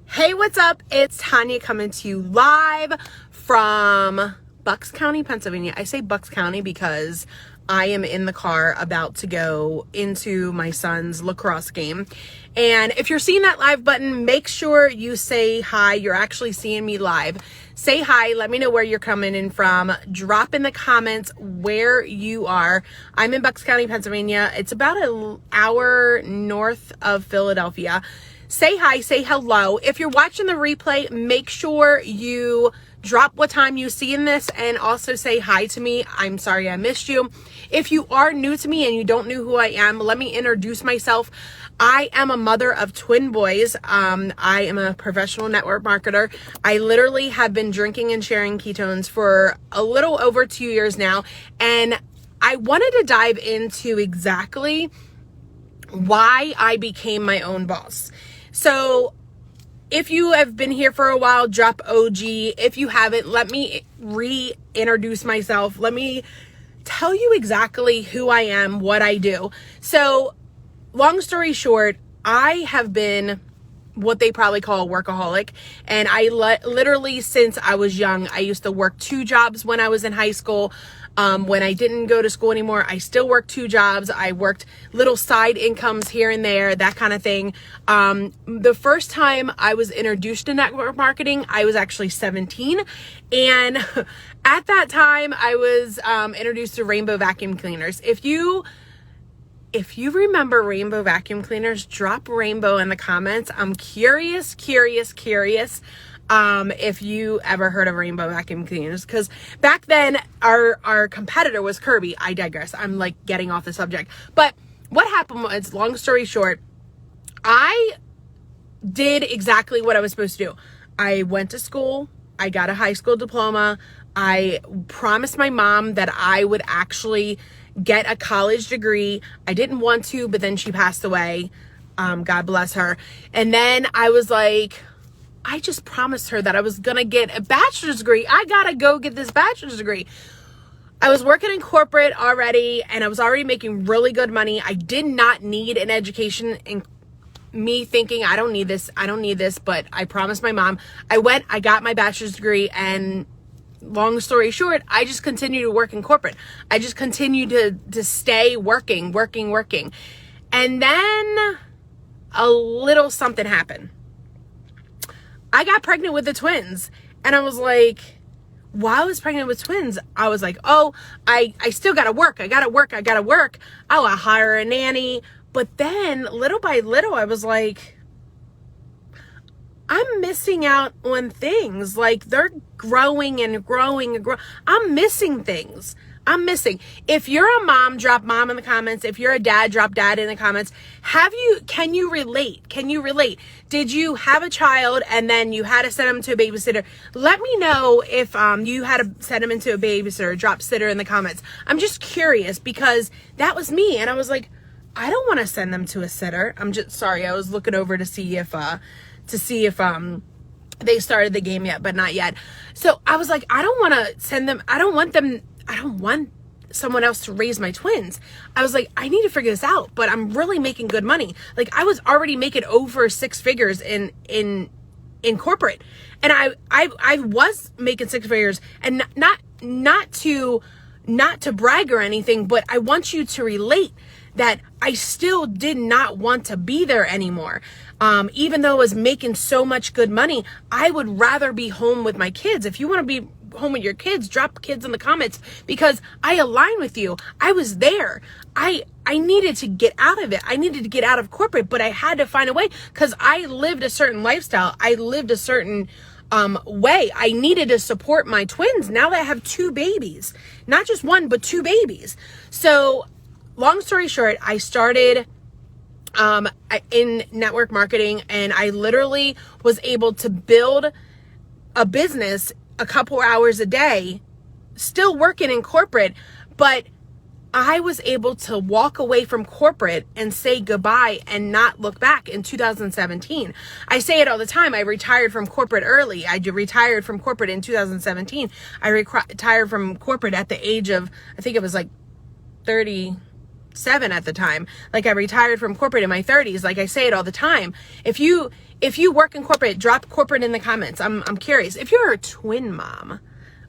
Hey, what's up? It's Tanya coming to you live from Bucks County, Pennsylvania. I say Bucks County because I am in the car about to go into my son's lacrosse game. And if you're seeing that live button, make sure you say hi. You're actually seeing me live. Say hi. Let me know where you're coming in from. Drop in the comments where you are. I'm in Bucks County, Pennsylvania. It's about an hour north of Philadelphia. Say hi, say hello. If you're watching the replay, make sure you drop what time you see in this and also say hi to me. I'm sorry I missed you. If you are new to me and you don't know who I am, let me introduce myself. I am a mother of twin boys. I am a professional network marketer. I literally have been drinking and sharing ketones for a little over 2 years now. And I wanted to dive into exactly why I became my own boss. So if you have been here for a while, drop OG. If you haven't, let me reintroduce myself. Let me tell you exactly who I am, what I do. So long story short, I have been what they probably call a workaholic. And I literally, since I was young, I used to work 2 jobs when I was in high school. When I didn't go to school anymore, I still worked 2 jobs. I worked little side incomes here and there, that kind of thing. The first time I was introduced to network marketing, I was actually 17. And at that time, I was introduced to Rainbow Vacuum Cleaners. If you remember Rainbow Vacuum Cleaners, drop Rainbow in the comments. I'm curious if you ever heard of Rainbow Vacuum Cleaners, because back then our competitor was Kirby. I digress. I'm like getting off the subject. But what happened was, long story short, I did exactly what I was supposed to do. I went to school. I got a high school diploma. I promised my mom that I would actually get a college degree. I didn't want to, but then she passed away. God bless her. And then I was like, I just promised her that I was going to get a bachelor's degree. I got to go get this bachelor's degree. I was working in corporate already, and I was already making really good money. I did not need an education, and me thinking, I don't need this, but I promised my mom. I went, I got my bachelor's degree, and long story short, I just continued to work in corporate. I just continued to stay working. And then a little something happened. I got pregnant with the twins, and I was like, while I was pregnant with twins, I was like, oh, I still gotta work. I gotta work. Oh, I'll hire a nanny. But then little by little, I was like, I'm missing out on things. Like, they're growing and growing. I'm missing things. If you're a mom, drop mom in the comments. If you're a dad, drop dad in the comments. Can you relate? Did you have a child and then you had to send them to a babysitter? Let me know if you had to send them into a babysitter. Drop sitter in the comments. I'm just curious, because that was me. And I was like, I don't want to send them to a sitter. I'm just sorry. I was looking over to see if they started the game yet, but not yet. So I was like, I don't want to send them. I don't want someone else to raise my twins. I was like, I need to figure this out, but I'm really making good money. Like, I was already making over 6 figures in corporate. And I was making 6 figures, and not to brag or anything, but I want you to relate that I still did not want to be there anymore. Even though I was making so much good money, I would rather be home with my kids. If you want to be home with your kids, drop kids in the comments, because I align with you. I was there. I needed to get out of it. I needed to get out of corporate, but I had to find a way, because I lived a certain lifestyle. I lived a certain way. I needed to support my twins. Now that I have 2 babies, not just 1, but 2 babies. So long story short, I started in network marketing, and I literally was able to build a business a couple hours a day, still working in corporate, but I was able to walk away from corporate and say goodbye and not look back in 2017. I say it all the time. I retired from corporate early. I retired from corporate in 2017. I retired from corporate at the age of, I think it was like 30, 27 at the time. Like, I retired from corporate in my 30s. Like, I say it all the time. If you work in corporate, drop corporate in the comments. I'm curious. If you're a twin mom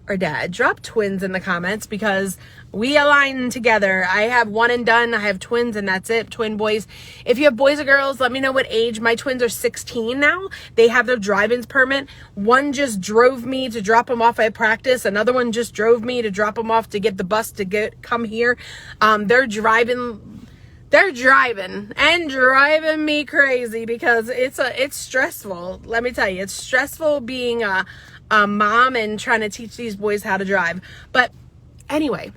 or dad, drop twins in the comments, because we align together. I have one and done. I have twins and that's it. Twin boys. If you have boys or girls, let me know what age. My twins are 16 now. They have their drive-ins permit. One just drove me to drop them off at practice. Another one just drove me to drop them off to get the bus to come here. They're driving and driving me crazy, because it's stressful. Let me tell you, it's stressful being a mom and trying to teach these boys how to drive. But anyway,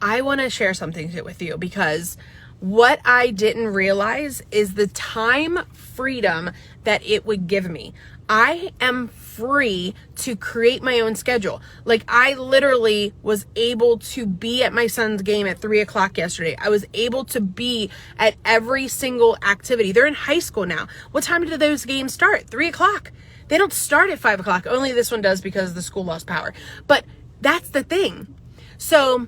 I want to share something with you, because what I didn't realize is the time freedom that it would give me. I am free to create my own schedule. Like, I literally was able to be at my son's game at 3:00 yesterday. I was able to be at every single activity. They're in high school now. What time do those games start? 3:00. They don't start at 5:00. Only this one does, because the school lost power. But that's the thing. So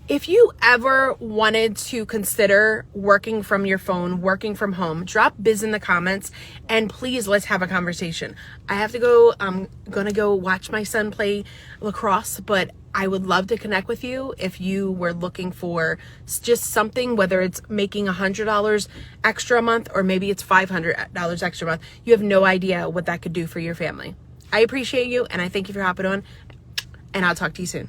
if you ever wanted to consider working from your phone, working from home, drop biz in the comments, and please, let's have a conversation. I have to go. I'm going to go watch my son play lacrosse, but I would love to connect with you if you were looking for just something, whether it's making $100 extra a month or maybe it's $500 extra a month. You have no idea what that could do for your family. I appreciate you, and I thank you for hopping on, and I'll talk to you soon.